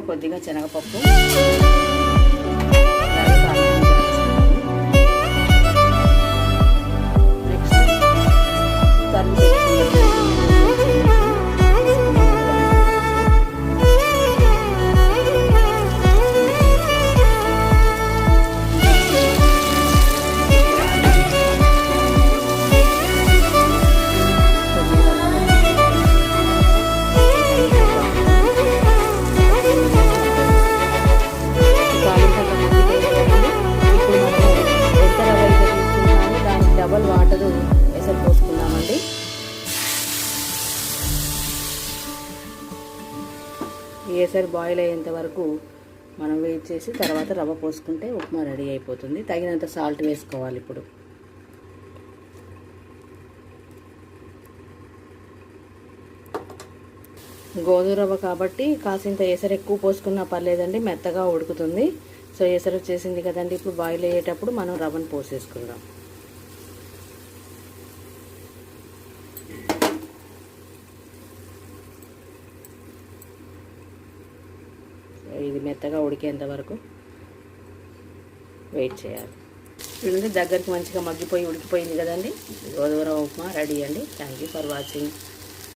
దీంట్లో కొద్దిగా శనగపప్పు, డబల్ వాటరు ఎసరు పోసుకున్నామండి. ఈ ఎసరు బాయిల్ అయ్యేంత వరకు మనం వెయిట్ చేసి తర్వాత రవ్వ పోసుకుంటే ఉప్మా రెడీ అయిపోతుంది. తగినంత సాల్ట్ వేసుకోవాలి. ఇప్పుడు గోధుమ రవ్వ కాబట్టి కాసింత ఎసరు ఎక్కువ పోసుకున్నా పర్లేదండి, మెత్తగా ఉడుకుతుంది. సో ఎసరు వచ్చేసింది కదండి, ఇప్పుడు బాయిల్ అయ్యేటప్పుడు మనం రవ్వను పోసేసుకుందాం. ఇది మెత్తగా ఉడికేంత వరకు వెయిట్ చేయాలి. చూడండి దగ్గరికి మంచిగా మగ్గిపోయి ఉడికిపోయింది కదండి. గోధుమ రవ్వ ఉప్మా రెడీ అండి. Thank you for watching.